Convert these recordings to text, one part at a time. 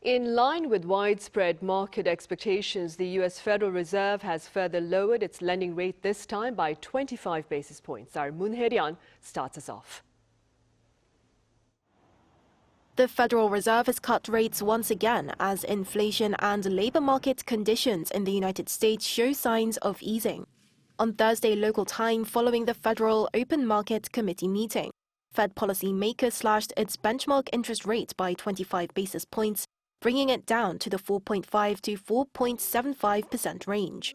In line with widespread market expectations, the U.S. Federal Reserve has further lowered its lending rate this time by 25 basis points. Our Moon Hye-ryeon starts us off. The Federal Reserve has cut rates once again as inflation and labor market conditions in the United States show signs of easing. On Thursday local time, following the Federal Open Market Committee meeting, Fed policymakers slashed its benchmark interest rate by 25 basis points, bringing it down to the 4.5 to 4.75% range.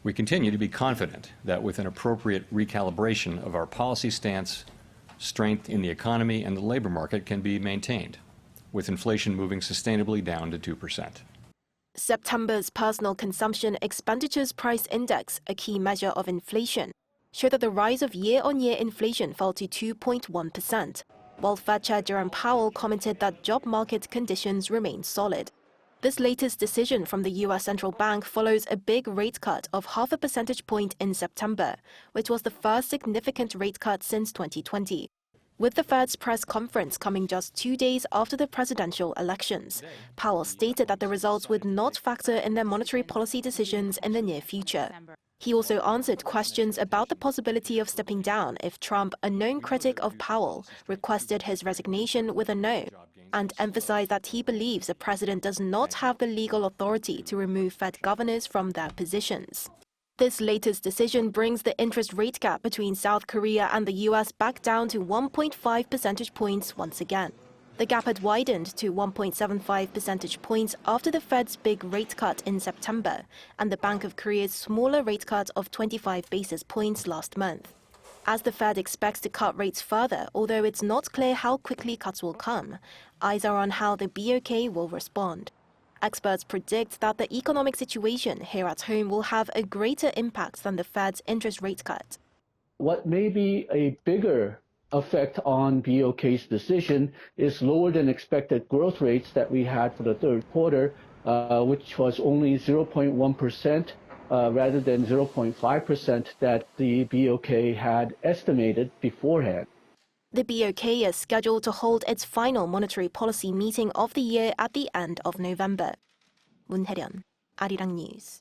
We continue to be confident that with an appropriate recalibration of our policy stance, strength in the economy and the labor market can be maintained, with inflation moving sustainably down to 2%. September's Personal Consumption Expenditures Price Index, a key measure of inflation, showed that the rise of year-on-year inflation fell to 2.1%, while Fed Chair Jerome Powell commented that job market conditions remain solid. This latest decision from the U.S. Central Bank follows a big rate cut of 0.5 percentage point in September, which was the first significant rate cut since 2020. With the Fed's press conference coming just 2 days after the presidential elections, Powell stated that the results would not factor in their monetary policy decisions in the near future. He also answered questions about the possibility of stepping down if Trump, a known critic of Powell, requested his resignation with a no, and emphasized that he believes the president does not have the legal authority to remove Fed governors from their positions. This latest decision brings the interest rate gap between South Korea and the U.S. back down to 1.5 percentage points once again. The gap had widened to 1.75 percentage points after the Fed's big rate cut in September and the Bank of Korea's smaller rate cut of 25 basis points last month. As the Fed expects to cut rates further, although it's not clear how quickly cuts will come, eyes are on how the BOK will respond. Experts predict that the economic situation here at home will have a greater impact than the Fed's interest rate cut. What may be a bigger effect on BOK's decision is lower than expected growth rates that we had for the third quarter, which was only 0.1% rather than 0.5% that the BOK had estimated beforehand. The BOK is scheduled to hold its final monetary policy meeting of the year at the end of November. Moon Hye-ryeon, Arirang News.